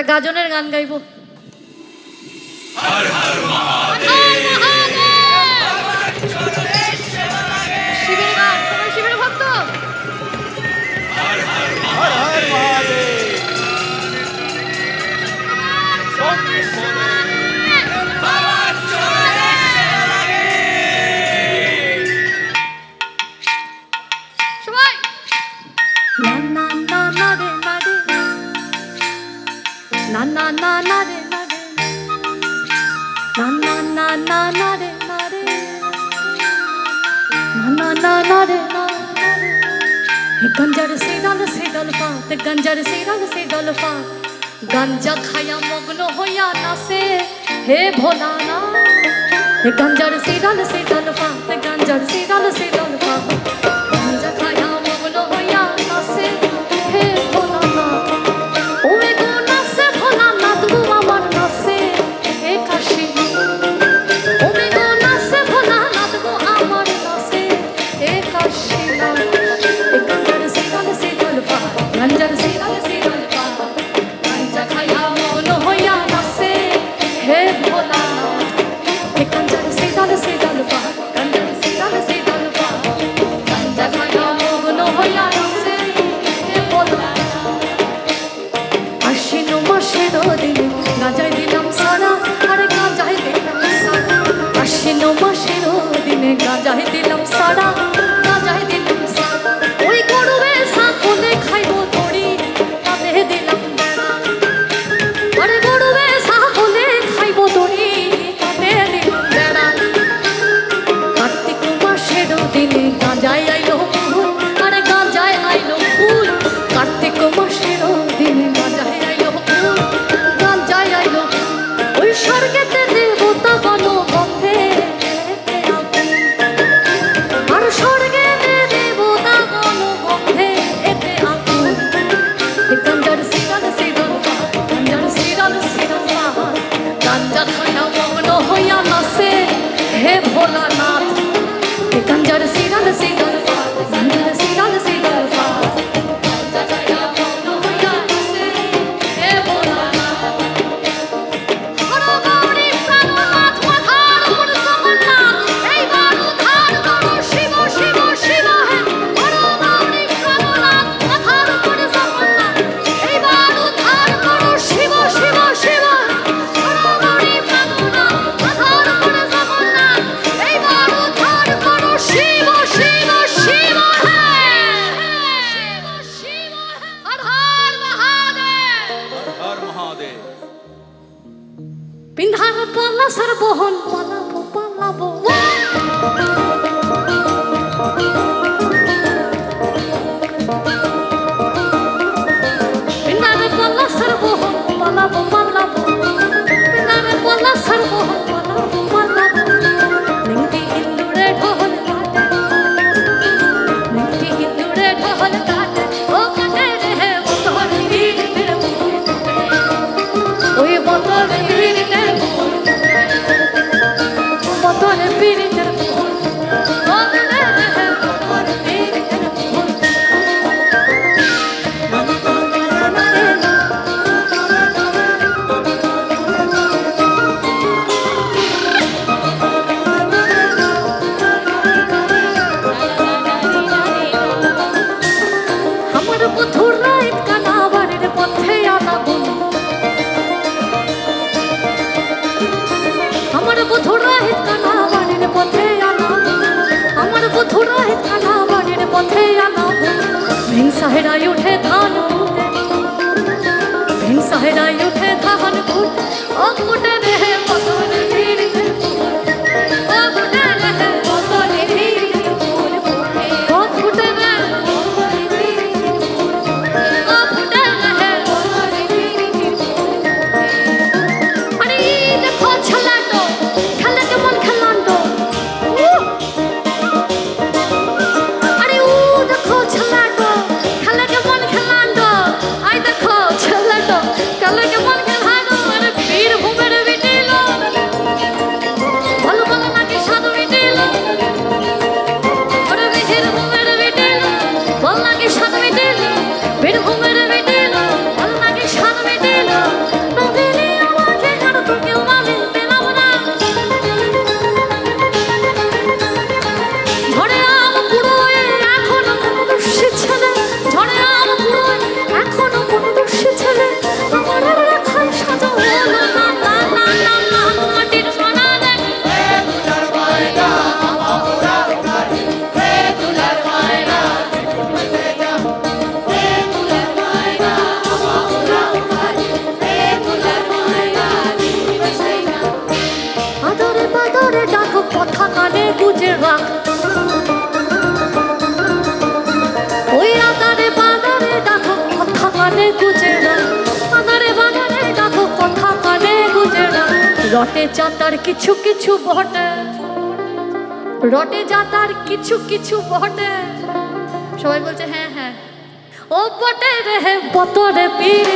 একটা গাজনের গান গাইবো। শিবের গান, সবাই শিবের ভক্ত। সবাই না না না না রে না রে না না না না রে না রে না না না না না রে না রে না না না রে না রে গঞ্জার সে ডাল পাত গঞ্জার সে ডাল পাত গাঞ্জা খায়া মগ্ন হইয়া নাচে হে ভোলা না হে গঞ্জার সে ডাল পাত গঞ্জার সে ডাল পাত গাঞ্জা খায়া মগ্ন হইয়া নাচে হে ভোলা না ওরে গো নাচে ভোলা না তবু আমার নাচে হে কাশি ওরে গো নাচে ভোলা না তবু আমার নাচে হে কাশি না হে গঞ্জার সে ডাল পাত গঞ্জার সে ডাল পাত গাঞ্জা খায়া মগ্ন হইয়া নাচে হে ভোলা না হে গঞ্জার সে ডাল পাত গঞ্জার সে ডাল পাত গাঞ্জা খায়া মগ্ন হইয়া নাচে হে ভোলা না আশ্বিন মাসের দিনে গাঁজায় দিলাম সারা আরে গাঁজায় দিলাম সারা আশ্বিন মাসের দিনে গাঁজায় দিলাম সারা গাঁজায় দিলাম সারা ওই গরুবে সাকলে খাইব দড়ি তাতে দিলাম বেড়া আরে গরুবে সাকলে খাইব দড়ি তাতে দিলাম বেড়া কার্তিক মাসের দিনে গাঁজায় আইলো ফুল আরে গাঁজায় আইলো ফুল কার্তিক মাসের দিনে গাঁজায় আইলো ফুল গাঁজায় আইলো ওই স্বর্গেতে দেবতা গণ গন্ধে আর স্বর্গেতে দেবতা গণ গন্ধে এতে আগুন গাঞ্জার সিরাল গাঞ্জার সিরাল গাঞ্জা খায়া মগ্ন হইয়া নাচে হে ভোলানাথ গাঞ্জার সিরাল গাঞ্জার সিরাল গাঞ্জা খায়া মগ্ন হইয়া নাচে হে ভোলানাথ হর গৌরী প্রাণনাথ মাথার উপর জগন্নাথ এইবার উদ্ধার করো শিব শিব শিব হে হর গৌরী প্রাণনাথ মাথার উপর জগন্নাথ এইবার উদ্ধার করো শিব শিব শিব হর গৌরী প্রাণনাথ মাথার উপর জগন্নাথ এইবার উদ্ধার করো শিব শিব শিব হে শিব শিব হর হর মহাদেব হর মহাদেব। পিন্ধার পালা সর্বহন পালাবো পালাবো পিন্ধার পালা সর্বহন পালাবো পালাবো পিন্ধার পালা সর্বহন পালাবো পালাবো নিংটি হিন্দুরে ঢোল কাটে নিংটি হিন্দুরে ঢোল কাটে ও কাটে রে বতর বীরের ওই বতর বীরের বতর বীরের আমার বধুর রাত কানাবাড়ির পথে আনাগুন আমার বধুর রাত কানাবাড়ির পথে আনাগুন আমার বধুর রাত কানাবাড়ির পথে আনাগুন ভিন সাহেরাই উঠে ধান কুটে ভিন সাহেরাই উঠে ধান কুটে ও কুটে রে বতর বীরের ও কুটে রে বতর বীরের ও কুটে রে আরে দেখো ছলাটো খেলে কেমন খেলান্ডো আরে ও দেখো ছলাটো খেলে কেমন খেলান্ডো আই দেখো ছলাটো খেলে কেমন খেলান্ডো আরে বীরভূমের বিটিলো ভালো ভালো নাকি সাধু বিটিলো আরে বীরভূমের বিটিলো ভালো নাকি সাধু বিটিলো বীরভূমের বিটিলো ভালো নাকি সাধু বিটিলো রটে চাতার কিছু কিছু বটে, রটে যাতার কিছু কিছু বটে। সবাই বলছে হ্যাঁ হ্যাঁ ও বটে রে বটরে পীর